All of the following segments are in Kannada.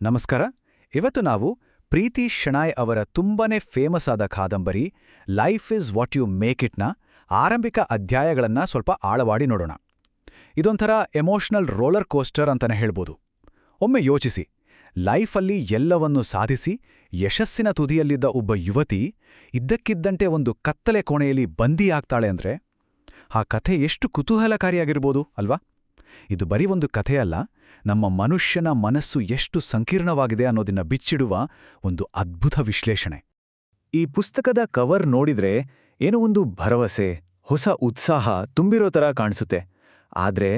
ನಮಸ್ಕಾರ. ಇವತ್ತು ನಾವು ಪ್ರೀತಿ ಶೆಣಾಯ್ ಅವರ ತುಂಬನೇ ಫೇಮಸ್ ಆದ ಕಾದಂಬರಿ life is what you make ಇಟ್ನ ಆರಂಭಿಕ ಅಧ್ಯಾಯಗಳನ್ನ ಸ್ವಲ್ಪ ಆಳವಾಡಿ ನೋಡೋಣ. ಇದೊಂಥರ ಎಮೋಷನಲ್ ರೋಲರ್ ಕೋಸ್ಟರ್ ಅಂತಾನೆ ಹೇಳ್ಬೋದು. ಒಮ್ಮೆ ಯೋಚಿಸಿ, ಲೈಫಲ್ಲಿ ಎಲ್ಲವನ್ನೂ ಸಾಧಿಸಿ ಯಶಸ್ಸಿನ ತುದಿಯಲ್ಲಿದ್ದ ಒಬ್ಬ ಯುವತಿ ಇದ್ದಕ್ಕಿದ್ದಂತೆ ಒಂದು ಕತ್ತಲೆ ಕೋಣೆಯಲ್ಲಿ ಬಂದಿಯಾಗ್ತಾಳೆ ಅಂದ್ರೆ ಆ ಕಥೆ ಎಷ್ಟು ಕುತೂಹಲಕಾರಿಯಾಗಿರ್ಬೋದು ಅಲ್ವಾ? ಇದು ಬರೀ ಒಂದು ಕಥೆಯಲ್ಲ, ನಮ್ಮ ಮನುಷ್ಯನ ಮನಸ್ಸು ಎಷ್ಟು ಸಂಕೀರ್ಣವಾಗಿದೆ ಅನ್ನೋದನ್ನ ಬಿಚ್ಚಿಡುವ ಒಂದು ಅದ್ಭುತ ವಿಶ್ಲೇಷಣೆ. ಈ ಪುಸ್ತಕದ ಕವರ್ ನೋಡಿದ್ರೆ ಏನೋ ಒಂದು ಭರವಸೆ, ಹೊಸ ಉತ್ಸಾಹ ತುಂಬಿರೋ ಥರ ಕಾಣಿಸುತ್ತೆ. ಆದ್ರೆ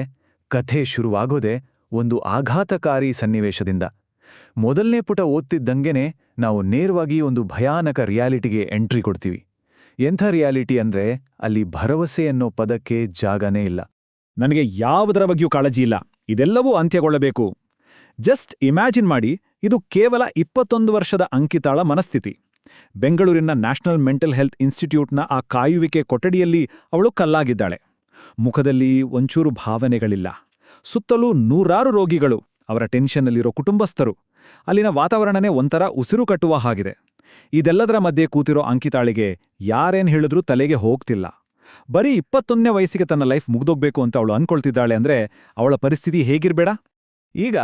ಕಥೆ ಶುರುವಾಗೋದೇ ಒಂದು ಆಘಾತಕಾರಿ ಸನ್ನಿವೇಶದಿಂದ. ಮೊದಲನೇ ಪುಟ ಓದ್ತಿದ್ದಂಗೆನೆ ನಾವು ನೇರವಾಗಿ ಒಂದು ಭಯಾನಕ ರಿಯಾಲಿಟಿಗೆ ಎಂಟ್ರಿ ಕೊಡ್ತೀವಿ. ಎಂಥ ರಿಯಾಲಿಟಿ ಅಂದ್ರೆ ಅಲ್ಲಿ ಭರವಸೆ ಅನ್ನೋ ಪದಕ್ಕೆ ಜಾಗನೇ ಇಲ್ಲ. ನನಗೆ ಯಾವುದರ ಬಗ್ಗೆಯೂ ಕಾಳಜಿ ಇಲ್ಲ, ಇದೆಲ್ಲವೂ ಅಂತ್ಯಗೊಳ್ಳಬೇಕು. ಜಸ್ಟ್ ಇಮ್ಯಾಜಿನ್ ಮಾಡಿ, ಇದು ಕೇವಲ 21 ವರ್ಷದ ಅಂಕಿತಾಳ ಮನಸ್ಥಿತಿ. ಬೆಂಗಳೂರಿನ ನ್ಯಾಷನಲ್ ಮೆಂಟಲ್ ಹೆಲ್ತ್ ಇನ್ಸ್ಟಿಟ್ಯೂಟ್ನ ಆ ಕಾಯುವಿಕೆ ಕೊಠಡಿಯಲ್ಲಿ ಅವಳು ಕಲ್ಲಾಗಿದ್ದಾಳೆ. ಮುಖದಲ್ಲಿ ಒಂಚೂರು ಭಾವನೆಗಳಿಲ್ಲ. ಸುತ್ತಲೂ ನೂರಾರು ರೋಗಿಗಳು, ಅವರ ಟೆನ್ಷನ್ನಲ್ಲಿರೋ ಕುಟುಂಬಸ್ಥರು. ಅಲ್ಲಿನ ವಾತಾವರಣನೇ ಒಂಥರ ಉಸಿರು ಕಟ್ಟುವ ಹಾಗಿದೆ. ಇದೆಲ್ಲದರ ಮಧ್ಯೆ ಕೂತಿರೋ ಅಂಕಿತಾಳಿಗೆ ಯಾರೇನ್ ಹೇಳಿದ್ರೂ ತಲೆಗೆ ಹೋಗ್ತಿಲ್ಲ. ಬರೀ 21ನೇ ವಯಸ್ಸಿಗೆ ತನ್ನ ಲೈಫ್ ಮುಗ್ದೋಗ್ಬೇಕು ಅಂತ ಅವಳು ಅನ್ಕೊಳ್ತಿದ್ದಾಳೆ ಅಂದ್ರೆ ಅವಳ ಪರಿಸ್ಥಿತಿ ಹೇಗಿರ್ಬೇಡ? ಈಗ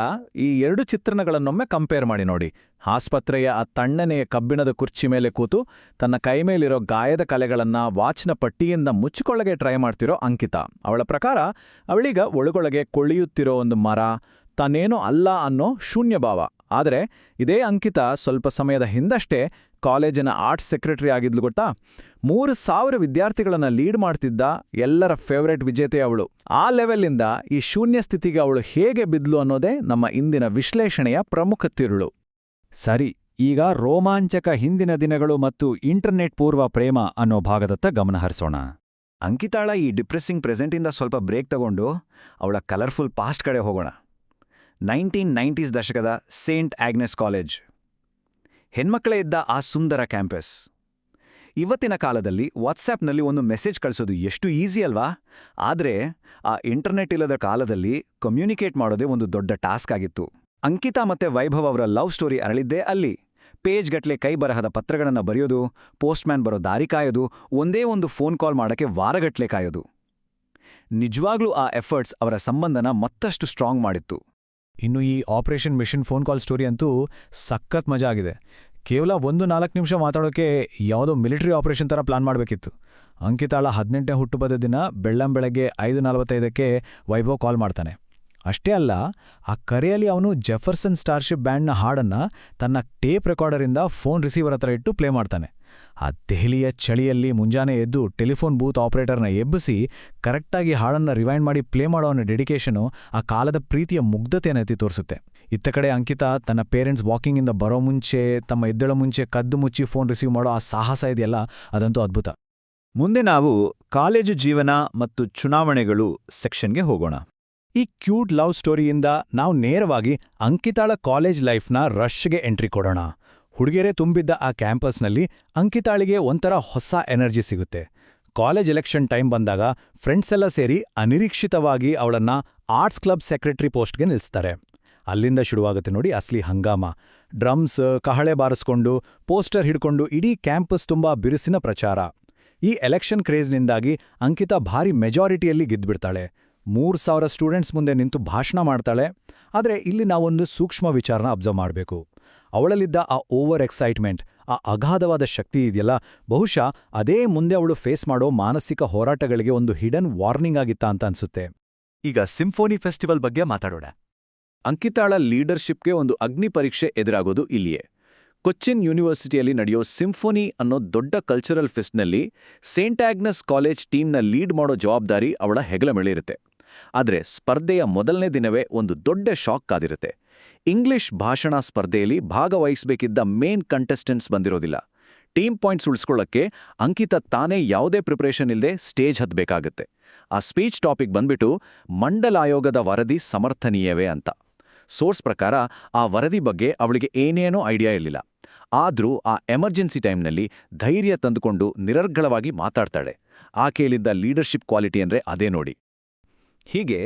ಈ ಎರಡು ಚಿತ್ರಣಗಳನ್ನೊಮ್ಮೆ ಕಂಪೇರ್ ಮಾಡಿ ನೋಡಿ. ಆಸ್ಪತ್ರೆಯ ಆ ತಣ್ಣನೆಯ ಕಬ್ಬಿಣದ ಕುರ್ಚಿ ಮೇಲೆ ಕೂತು ತನ್ನ ಕೈ ಮೇಲಿರೋ ಗಾಯದ ಕಲೆಗಳನ್ನ ವಾಚ್ನ ಪಟ್ಟಿಯಿಂದ ಮುಚ್ಚಿಕೊಳ್ಳಗೆ ಟ್ರೈ ಮಾಡ್ತಿರೋ ಅಂಕಿತಾ. ಅವಳ ಪ್ರಕಾರ ಅವಳೀಗ ಒಳಗೊಳಗೆ ಕೊಳೆಯುತ್ತಿರೋ ಒಂದು ಮರ, ತಾನೇನೋ ಅಲ್ಲ ಅನ್ನೋ ಶೂನ್ಯಭಾವ. ಆದರೆ ಇದೇ ಅಂಕಿತಾ ಸ್ವಲ್ಪ ಸಮಯದ ಹಿಂದಷ್ಟೇ ಕಾಲೇಜಿನ ಆರ್ಟ್ಸ್ ಸೆಕ್ರೆಟರಿ ಆಗಿದ್ಲು ಗೊತ್ತಾ? 3000 ವಿದ್ಯಾರ್ಥಿಗಳನ್ನ ಲೀಡ್ ಮಾಡ್ತಿದ್ದ ಎಲ್ಲರ ಫೇವರೇಟ್ ವಿಜೇತೆ ಅವಳು. ಆ ಲೆವೆಲ್ಲಿಂದ ಈ ಶೂನ್ಯ ಸ್ಥಿತಿಗೆ ಅವಳು ಹೇಗೆ ಬಿದ್ಲು ಅನ್ನೋದೇ ನಮ್ಮ ಇಂದಿನ ವಿಶ್ಲೇಷಣೆಯ ಪ್ರಮುಖ ತಿರುಳು. ಸರಿ, ಈಗ ರೋಮಾಂಚಕ ಹಿಂದಿನ ದಿನಗಳು ಮತ್ತು ಇಂಟರ್ನೆಟ್ ಪೂರ್ವ ಪ್ರೇಮ ಅನ್ನೋ ಭಾಗದತ್ತ ಗಮನ ಹರಿಸೋಣ. ಅಂಕಿತಾಳ ಈ ಡಿಪ್ರೆಸ್ಸಿಂಗ್ ಪ್ರೆಸೆಂಟಿಂದ ಸ್ವಲ್ಪ ಬ್ರೇಕ್ ತಗೊಂಡು ಅವಳ ಕಲರ್ಫುಲ್ ಪಾಸ್ಟ್ ಕಡೆ ಹೋಗೋಣ. 1990s ದಶಕದ ಸೇಂಟ್ ಆಗ್ನೆಸ್ ಕಾಲೇಜ್. ಹೆಣ್ಮಕ್ಕಳೇ ಇದ್ದ ಆ ಸುಂದರ ಕ್ಯಾಂಪಸ್. ಇವತ್ತಿನ ಕಾಲದಲ್ಲಿ ವಾಟ್ಸ್ಆ್ಯಪ್ನಲ್ಲಿ ಒಂದು ಮೆಸೇಜ್ ಕಳಿಸೋದು ಎಷ್ಟು ಈಸಿ ಅಲ್ವಾ? ಆದರೆ ಆ ಇಂಟರ್ನೆಟ್ ಇಲ್ಲದ ಕಾಲದಲ್ಲಿ ಕಮ್ಯುನಿಕೇಟ್ ಮಾಡೋದೇ ಒಂದು ದೊಡ್ಡ ಟಾಸ್ಕ್ ಆಗಿತ್ತು. ಅಂಕಿತಾ ಮತ್ತೆ ವೈಭವ್ ಅವರ ಲವ್ ಸ್ಟೋರಿ ಅರಳಿದ್ದೇ ಅಲ್ಲಿ. ಪೇಜ್ಗಟ್ಲೆ ಕೈ ಬರಹದ ಪತ್ರಗಳನ್ನು ಬರೆಯೋದು, ಪೋಸ್ಟ್ಮ್ಯಾನ್ ಬರೋ ದಾರಿ ಕಾಯೋದು, ಒಂದೇ ಒಂದು ಫೋನ್ ಕಾಲ್ ಮಾಡೋಕ್ಕೆ ವಾರಗಟ್ಲೆ ಕಾಯೋದು. ನಿಜವಾಗ್ಲೂ ಆ ಎಫರ್ಟ್ಸ್ ಅವರ ಸಂಬಂಧನ ಮತ್ತಷ್ಟು ಸ್ಟ್ರಾಂಗ್ ಮಾಡಿತ್ತು. ಇನ್ನು ಈ operation mission phone call story ಅಂತೂ ಸಖತ್ ಮಜಾ ಆಗಿದೆ. ಕೇವಲ 1-4 ನಿಮಿಷ ಮಾತಾಡೋಕೆ ಯಾವುದೋ ಮಿಲಿಟರಿ ಆಪರೇಷನ್ ಥರ ಪ್ಲಾನ್ ಮಾಡಬೇಕಿತ್ತು. ಅಂಕಿತಾಳ 18ನೇ ಹುಟ್ಟುಹಬ್ಬದ ದಿನ ಬೆಳ್ಳಂಬೆಳಗ್ಗೆ 5:45ಕ್ಕೆ ವೈಭವ್ ಕಾಲ್ ಮಾಡ್ತಾನೆ. ಅಷ್ಟೇ ಅಲ್ಲ, ಆ ಕರೆಯಲ್ಲಿ ಅವನು ಜೆಫರ್ಸನ್ ಸ್ಟಾರ್ಶಿಪ್ ಬ್ಯಾಂಡ್ನ ಹಾಡನ್ನು ತನ್ನ ಟೇಪ್ ರೆಕಾರ್ಡರಿಂದ ಫೋನ್ ರಿಸೀವರ್ ಹತ್ರ ಇಟ್ಟು ಪ್ಲೇ ಮಾಡ್ತಾನೆ. ಆ ದೆಹಲಿಯ ಚಳಿಯಲ್ಲಿ ಮುಂಜಾನೆ ಎದ್ದು ಟೆಲಿಫೋನ್ ಬೂತ್ ಆಪರೇಟರ್ನ ಎಬ್ಬಿಸಿ ಕರೆಕ್ಟಾಗಿ ಹಾಡನ್ನು ರಿವೈಂಡ್ ಮಾಡಿ ಪ್ಲೇ ಮಾಡೋ ಅವನ ಡೆಡಿಕೇಶನು ಆ ಕಾಲದ ಪ್ರೀತಿಯ ಮುಗ್ಧತೆಯನ್ನು ಎತ್ತಿ ತೋರಿಸುತ್ತೆ. ಇತ್ತ ಕಡೆ ಅಂಕಿತಾ ತನ್ನ ಪೇರೆಂಟ್ಸ್ ವಾಕಿಂಗಿಂದ ಬರೋ ಮುಂಚೆ, ತಮ್ಮ ಎದ್ದೇಳೋ ಮುಂಚೆ ಕದ್ದು ಮುಚ್ಚಿ ಫೋನ್ ರಿಸೀವ್ ಮಾಡೋ ಆ ಸಾಹಸ ಇದೆಯಲ್ಲ, ಅದಂತೂ ಅದ್ಭುತ. ಮುಂದೆ ನಾವು ಕಾಲೇಜು ಜೀವನ ಮತ್ತು ಚುನಾವಣೆಗಳು ಸೆಕ್ಷನ್ಗೆ ಹೋಗೋಣ. ಈ ಕ್ಯೂಟ್ ಲವ್ ಸ್ಟೋರಿಯಿಂದ ನಾವು ನೇರವಾಗಿ ಅಂಕಿತಾಳ ಕಾಲೇಜ್ ಲೈಫ್ನ ರಶ್ಗೆ ಎಂಟ್ರಿ ಕೊಡೋಣ. ಹುಡುಗೆರೆ ತುಂಬಿದ್ದ ಆ ಕ್ಯಾಂಪಸ್ನಲ್ಲಿ ಅಂಕಿತಾಳಿಗೆ ಒಂಥರ ಹೊಸ ಎನರ್ಜಿ ಸಿಗುತ್ತೆ. ಕಾಲೇಜ್ ಎಲೆಕ್ಷನ್ ಟೈಮ್ ಬಂದಾಗ ಫ್ರೆಂಡ್ಸ್ ಎಲ್ಲ ಸೇರಿ ಅನಿರೀಕ್ಷಿತವಾಗಿ ಅವಳನ್ನ ಆರ್ಟ್ಸ್ ಕ್ಲಬ್ ಸೆಕ್ರೆಟರಿ ಪೋಸ್ಟ್ಗೆ ನಿಲ್ಲಿಸ್ತಾರೆ. ಅಲ್ಲಿಂದ ಶುರುವಾಗುತ್ತೆ ನೋಡಿ ಅಸ್ಲಿ ಹಂಗಾಮ. ಡ್ರಮ್ಸ್, ಕಹಳೆ ಬಾರಿಸ್ಕೊಂಡು, ಪೋಸ್ಟರ್ ಹಿಡ್ಕೊಂಡು ಇಡೀ ಕ್ಯಾಂಪಸ್ ತುಂಬಾ ಬಿರುಸಿನ ಪ್ರಚಾರ. ಈ ಎಲೆಕ್ಷನ್ ಕ್ರೇಜ್ನಿಂದಾಗಿ ಅಂಕಿತಾ ಭಾರಿ ಮೆಜಾರಿಟಿಯಲ್ಲಿ ಗೆದ್ಬಿಡ್ತಾಳೆ. 3000 ಸ್ಟೂಡೆಂಟ್ಸ್ ಮುಂದೆ ನಿಂತು ಭಾಷಣ ಮಾಡ್ತಾಳೆ. ಆದರೆ ಇಲ್ಲಿ ನಾವೊಂದು ಸೂಕ್ಷ್ಮ ವಿಚಾರನ ಅಬ್ಸರ್ವ್ ಮಾಡಬೇಕು. ಅವಳಲ್ಲಿದ್ದ ಆ ಓವರ್ ಎಕ್ಸೈಟ್ಮೆಂಟ್, ಆ ಅಗಾಧವಾದ ಶಕ್ತಿ ಇದೆಯಲ್ಲ, ಬಹುಶಃ ಅದೇ ಮುಂದೆ ಅವಳು ಫೇಸ್ ಮಾಡೋ ಮಾನಸಿಕ ಹೋರಾಟಗಳಿಗೆ ಒಂದು ಹಿಡನ್ ವಾರ್ನಿಂಗ್ ಆಗಿತ್ತಾ ಅಂತ ಅನ್ಸುತ್ತೆ. ಈಗ ಸಿಂಫೋನಿ ಫೆಸ್ಟಿವಲ್ ಬಗ್ಗೆ ಮಾತಾಡೋಣ. ಅಂಕಿತಾಳ ಲೀಡರ್ಶಿಪ್ಗೆ ಒಂದು ಅಗ್ನಿ ಪರೀಕ್ಷೆ ಎದುರಾಗೋದು ಇಲ್ಲಿಯೇ. ಕೊಚ್ಚಿನ್ ಯೂನಿವರ್ಸಿಟಿಯಲ್ಲಿ ನಡೆಯೋ ಸಿಂಫೋನಿ ಅನ್ನೋ ದೊಡ್ಡ ಕಲ್ಚರಲ್ ಫೆಸ್ಟ್ನಲ್ಲಿ ಸೇಂಟ್ ಆಗ್ನೆಸ್ ಕಾಲೇಜ್ ಟೀಮ್ನ ಲೀಡ್ ಮಾಡೋ ಜವಾಬ್ದಾರಿ ಅವಳ ಹೆಗಲ ಮೇಲಿರುತ್ತೆ. ಆದರೆ ಸ್ಪರ್ಧೆಯ ಮೊದಲನೇ ದಿನವೇ ಒಂದು ದೊಡ್ಡ ಶಾಕ್ ಕಾದಿರುತ್ತೆ. ಇಂಗ್ಲಿಷ್ ಭಾಷಣ ಸ್ಪರ್ಧೆಯಲ್ಲಿ ಭಾಗವಹಿಸಬೇಕಿದ್ದ ಮೇನ್ ಕಂಟೆಸ್ಟೆಂಟ್ಸ್ ಬಂದಿರೋದಿಲ್ಲ. ಟೀಮ್ ಪಾಯಿಂಟ್ಸ್ ಉಳಿಸ್ಕೊಳ್ಳೋಕ್ಕೆ ಅಂಕಿತಾ ತಾನೇ ಯಾವುದೇ ಪ್ರಿಪರೇಷನ್ ಇಲ್ಲದೆ ಸ್ಟೇಜ್ ಹತ್ತಬೇಕಾಗತ್ತೆ. ಆ ಸ್ಪೀಚ್ ಟಾಪಿಕ್ ಬಂದ್ಬಿಟ್ಟು ಮಂಡಲ್ ಆಯೋಗದ ವರದಿ ಸಮರ್ಥನೀಯವೇ ಅಂತ. ಸೋರ್ಸ್ ಪ್ರಕಾರ ಆ ವರದಿ ಬಗ್ಗೆ ಅವಳಿಗೆ ಏನೇನೋ ಐಡಿಯಾ ಇರಲಿಲ್ಲ. ಆದರೂ ಆ ಎಮರ್ಜೆನ್ಸಿ ಟೈಮ್ನಲ್ಲಿ ಧೈರ್ಯ ತಂದುಕೊಂಡು ನಿರರ್ಗಳವಾಗಿ ಮಾತಾಡ್ತಾಳೆ. ಆಕೆಯಲ್ಲಿದ್ದ ಲೀಡರ್ಶಿಪ್ ಕ್ವಾಲಿಟಿ ಅಂದರೆ ಅದೇ ನೋಡಿ. ಹೀಗೆ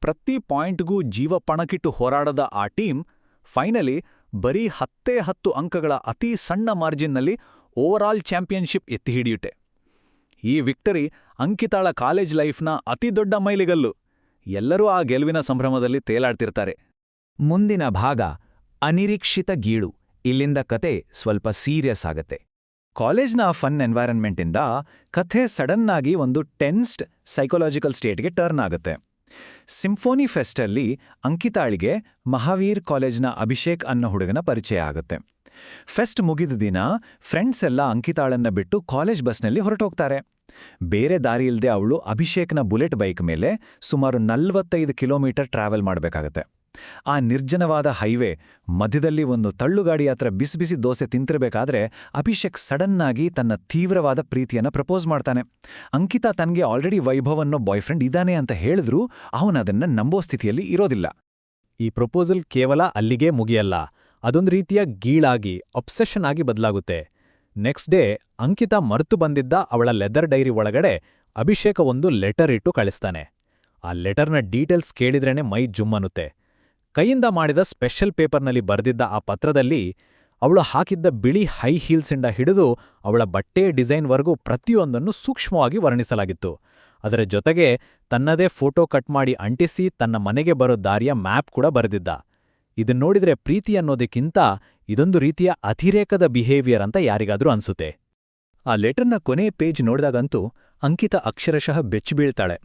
ಪ್ರತಿ ಪಾಯಿಂಟ್ಗೂ ಜೀವ ಪಣಕ್ಕಿಟ್ಟು ಹೋರಾಡದ ಆ ಟೀಮ್ ಫೈನಲಿ ಬರೀ 10 ಅಂಕಗಳ ಅತಿ ಸಣ್ಣ ಮಾರ್ಜಿನ್ನಲ್ಲಿ ಓವರಾಲ್ ಚಾಂಪಿಯನ್ಶಿಪ್ ಎತ್ತಿ ಹಿಡಿಯುತ್ತೆ. ಈ ವಿಕ್ಟರಿ ಅಂಕಿತಾಳ ಕಾಲೇಜ್ ಲೈಫ್ನ ಅತಿ ದೊಡ್ಡ ಮೈಲಿಗಲ್ಲು. ಎಲ್ಲರೂ ಆ ಗೆಲುವಿನ ಸಂಭ್ರಮದಲ್ಲಿ ತೇಲಾಡ್ತಿರ್ತಾರೆ. ಮುಂದಿನ ಭಾಗ ಅನಿರೀಕ್ಷಿತ ಗೀಳು. ಇಲ್ಲಿಂದ ಕತೆ ಸ್ವಲ್ಪ ಸೀರಿಯಸ್ ಆಗತ್ತೆ. ಕಾಲೇಜ್ನ ಫನ್ ಎನ್ವೈರನ್ಮೆಂಟಿಂದ ಕಥೆ ಸಡನ್ನಾಗಿ ಒಂದು ಟೆನ್ಸ್ಡ್ ಸೈಕೊಲಾಜಿಕಲ್ ಸ್ಟೇಟ್ಗೆ ಟರ್ನ್ ಆಗುತ್ತೆ. ಸಿಂಫೋನಿ ಫೆಸ್ಟಲ್ಲಿ ಅಂಕಿತಾಳಿಗೆ ಮಹಾವೀರ್ ಕಾಲೇಜ್ನ ಅಭಿಷೇಕ್ ಅನ್ನೋ ಹುಡುಗನ ಪರಿಚಯ ಆಗುತ್ತೆ. ಫೆಸ್ಟ್ ಮುಗಿದ ದಿನ ಫ್ರೆಂಡ್ಸ್ ಎಲ್ಲ ಅಂಕಿತಾಳನ್ನ ಬಿಟ್ಟು ಕಾಲೇಜ್ ಬಸ್ನಲ್ಲಿ ಹೊರಟೋಗ್ತಾರೆ. ಬೇರೆ ದಾರಿಯಿಲ್ದೆ ಅವಳು ಅಭಿಷೇಕ್ನ ಬುಲೆಟ್ ಬೈಕ್ ಮೇಲೆ ಸುಮಾರು 45 ಕಿಲೋಮೀಟರ್ ಟ್ರಾವೆಲ್ ಮಾಡಬೇಕಾಗತ್ತೆ. ಆ ನಿರ್ಜನವಾದ ಹೈವೇ ಮಧ್ಯದಲ್ಲಿ ಒಂದು ತಳ್ಳುಗಾಡಿ ಹತ್ರ ಬಿಸಿ ಬಿಸಿ ದೋಸೆ ತಿಂತಿರಬೇಕಾದ್ರೆ ಅಭಿಷೇಕ್ ಸಡನ್ನಾಗಿ ತನ್ನ ತೀವ್ರವಾದ ಪ್ರೀತಿಯನ್ನ ಪ್ರಪೋಸ್ ಮಾಡ್ತಾನೆ. ಅಂಕಿತಾ ತನಗೆ ಆಲ್ರೆಡಿ ವೈಭವ್ ಅನ್ನೋ ಬಾಯ್ಫ್ರೆಂಡ್ ಇದ್ದಾನೆ ಅಂತ ಹೇಳಿದ್ರೂ ಅವನದನ್ನ ನಂಬೋ ಸ್ಥಿತಿಯಲ್ಲಿ ಇರೋದಿಲ್ಲ. ಈ ಪ್ರಪೋಸಲ್ ಕೇವಲ ಅಲ್ಲಿಗೆ ಮುಗಿಯಲ್ಲ, ಅದೊಂದು ರೀತಿಯ ಗೀಳಾಗಿ ಅಬ್ಸೆಷನ್ ಆಗಿ ಬದಲಾಗುತ್ತೆ. ನೆಕ್ಸ್ಟ್ ಡೇ ಅಂಕಿತಾ ಮರೆತು ಬಂದಿದ್ದ ಅವಳ ಲೆದರ್ ಡೈರಿ ಒಳಗಡೆ ಅಭಿಷೇಕ ಒಂದು ಲೆಟರ್ ಇಟ್ಟು ಕಳಿಸ್ತಾನೆ. ಆ ಲೆಟರ್ನ ಡೀಟೇಲ್ಸ್ ಕೇಳಿದ್ರೇನೆ ಮೈ ಜುಮ್ಮನುತ್ತೆ. ಕೈಯಿಂದ ಮಾಡಿದ ಸ್ಪೆಷಲ್ ಪೇಪರ್ನಲ್ಲಿ ಬರೆದಿದ್ದ ಆ ಪತ್ರದಲ್ಲಿ ಅವಳು ಹಾಕಿದ್ದ ಬಿಳಿ ಹೈ ಹೀಲ್ಸಿಂದ ಹಿಡಿದು ಅವಳ ಬಟ್ಟೆ ಡಿಸೈನ್ವರೆಗೂ ಪ್ರತಿಯೊಂದನ್ನು ಸೂಕ್ಷ್ಮವಾಗಿ ವರ್ಣಿಸಲಾಗಿತ್ತು. ಅದರ ಜೊತೆಗೆ ತನ್ನದೇ ಫೋಟೋ ಕಟ್ ಮಾಡಿ ಅಂಟಿಸಿ ತನ್ನ ಮನೆಗೆ ಬರೋ ದಾರಿಯ ಮ್ಯಾಪ್ ಕೂಡ ಬರೆದಿದ್ದ. ಇದನ್ನೋಡಿದ್ರೆ ಪ್ರೀತಿ ಅನ್ನೋದಕ್ಕಿಂತ ಇದೊಂದು ರೀತಿಯ ಅತಿರೇಕದ ಬಿಹೇವಿಯರ್ ಅಂತ ಯಾರಿಗಾದ್ರೂ ಅನ್ಸುತ್ತೆ. ಆ ಲೆಟರ್ನ ಕೊನೆ ಪೇಜ್ ನೋಡಿದಾಗಂತೂ ಅಂಕಿತಾ ಅಕ್ಷರಶಃ ಬೆಚ್ಚಿಬೀಳ್ತಾಳೆ.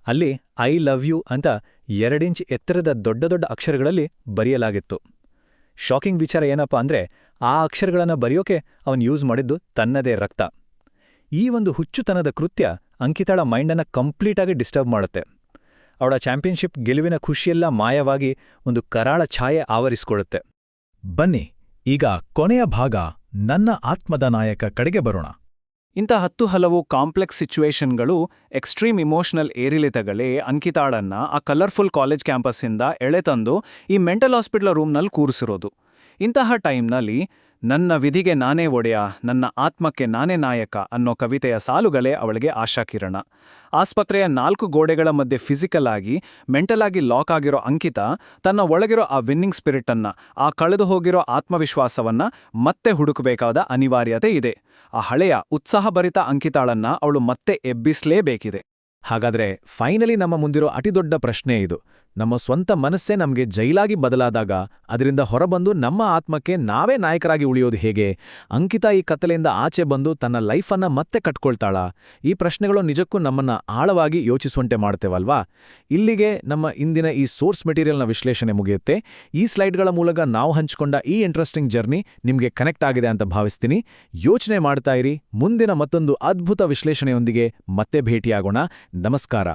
ಅಲ್ಲಿ ಐ ಲವ್ ಯು ಅಂತ 2 ಇಂಚ್ ಎತ್ತರದ ದೊಡ್ಡ ದೊಡ್ಡ ಅಕ್ಷರಗಳಲ್ಲಿ ಬರೆಯಲಾಗಿತ್ತು. ಶಾಕಿಂಗ್ ವಿಚಾರ ಏನಪ್ಪ ಅಂದ್ರೆ ಆ ಅಕ್ಷರಗಳನ್ನ ಬರೆಯೋಕೆ ಅವನು ಯೂಸ್ ಮಾಡಿದ್ದು ತನ್ನದೇ ರಕ್ತ. ಈ ಒಂದು ಹುಚ್ಚುತನದ ಕೃತ್ಯ ಅಂಕಿತಾಳ ಮೈಂಡನ್ನ ಕಂಪ್ಲೀಟಾಗಿ ಡಿಸ್ಟರ್ಬ್ ಮಾಡುತ್ತೆ. ಅವಳ ಚಾಂಪಿಯನ್ಶಿಪ್ ಗೆಲುವಿನ ಖುಷಿಯೆಲ್ಲ ಮಾಯವಾಗಿ ಒಂದು ಕರಾಳ ಛಾಯೆ ಆವರಿಸಿಕೊಳ್ಳುತ್ತೆ. ಬನ್ನಿ ಈಗ ಕೊನೆಯ ಭಾಗ ನನ್ನ ಆತ್ಮದ ನಾಯಕ ಕಡೆಗೆ ಬರೋಣ. ಇಂಥ 10 ಹಲವು ಕಾಂಪ್ಲೆಕ್ಸ್ ಸಿಚುವೇಷನ್ಗಳು, ಎಕ್ಸ್ಟ್ರೀಮ್ ಇಮೋಷನಲ್ ಏರಿಳಿತಗಳೇ ಅಂಕಿತಾಳನ್ನ ಆ ಕಲರ್ಫುಲ್ ಕಾಲೇಜ್ ಕ್ಯಾಂಪಸ್ಸಿಂದ ಎಳೆತಂದು ಈ ಮೆಂಟಲ್ ಹಾಸ್ಪಿಟಲ್ ರೂಮ್ನಲ್ಲಿ ಕೂರಿಸಿರೋದು. ಇಂತಹ ಟೈಮ್ನಲ್ಲಿ ನನ್ನ ವಿಧಿಗೆ ನಾನೇ ಒಡೆಯ, ನನ್ನ ಆತ್ಮಕ್ಕೆ ನಾನೇ ನಾಯಕ ಅನ್ನೋ ಕವಿತೆಯ ಸಾಲುಗಳೇ ಅವಳಿಗೆ ಆಶಾಕಿರಣ. ಆಸ್ಪತ್ರೆಯ 4 ಗೋಡೆಗಳ ಮಧ್ಯೆ ಫಿಸಿಕಲ್ ಆಗಿ, ಮೆಂಟಲ್ ಆಗಿ ಲಾಕ್ ಆಗಿರೋ ಅಂಕಿತಾ ತನ್ನ ಒಳಗಿರೋ ಆ ವಿನ್ನಿಂಗ್ ಸ್ಪಿರಿಟನ್ನ, ಆ ಕಳೆದು ಹೋಗಿರೋ ಆತ್ಮವಿಶ್ವಾಸವನ್ನ ಮತ್ತೆ ಹುಡುಕಬೇಕಾದ ಅನಿವಾರ್ಯತೆ ಇದೆ. ಆ ಹಳೆಯ ಉತ್ಸಾಹಭರಿತ ಅಂಕಿತಾಳನ್ನ ಅವಳು ಮತ್ತೆ ಎಬ್ಬಿಸಲೇಬೇಕಿದೆ. ಹಾಗಾದ್ರೆ ಫೈನಲಿ ನಮ್ಮ ಮುಂದಿರೋ ಅತಿದೊಡ್ಡ ಪ್ರಶ್ನೆ ಇದು. ನಮ್ಮ ಸ್ವಂತ ಮನಸ್ಸೇ ನಮಗೆ ಜೈಲಾಗಿ ಬದಲಾದಾಗ ಅದರಿಂದ ಹೊರಬಂದು ನಮ್ಮ ಆತ್ಮಕ್ಕೆ ನಾವೇ ನಾಯಕರಾಗಿ ಉಳಿಯೋದು ಹೇಗೆ? ಅಂಕಿತಾ ಈ ಕತ್ತಲೆಯಿಂದ ಆಚೆ ಬಂದು ತನ್ನ ಲೈಫನ್ನ ಮತ್ತೆ ಕಟ್ಕೊಳ್ತಾಳಾ? ಈ ಪ್ರಶ್ನೆಗಳು ನಿಜಕ್ಕೂ ನಮ್ಮನ್ನ ಆಳವಾಗಿ ಯೋಚಿಸುವಂತೆ ಮಾಡ್ತೇವಲ್ವಾ? ಇಲ್ಲಿಗೆ ನಮ್ಮ ಇಂದಿನ ಈ ಸೋರ್ಸ್ ಮೆಟೀರಿಯಲ್ನ ವಿಶ್ಲೇಷಣೆ ಮುಗಿಯುತ್ತೆ. ಈ ಸ್ಲೈಡ್ಗಳ ಮೂಲಕ ನಾವು ಹಂಚಿಕೊಂಡ ಈ ಇಂಟ್ರೆಸ್ಟಿಂಗ್ ಜರ್ನಿ ನಿಮಗೆ ಕನೆಕ್ಟ್ ಆಗಿದೆ ಅಂತ ಭಾವಿಸ್ತೀನಿ. ಯೋಚನೆ ಮಾಡ್ತಾ ಇರಿ. ಮುಂದಿನ ಮತ್ತೊಂದು ಅದ್ಭುತ ವಿಶ್ಲೇಷಣೆಯೊಂದಿಗೆ ಮತ್ತೆ ಭೇಟಿಯಾಗೋಣ. ನಮಸ್ಕಾರ.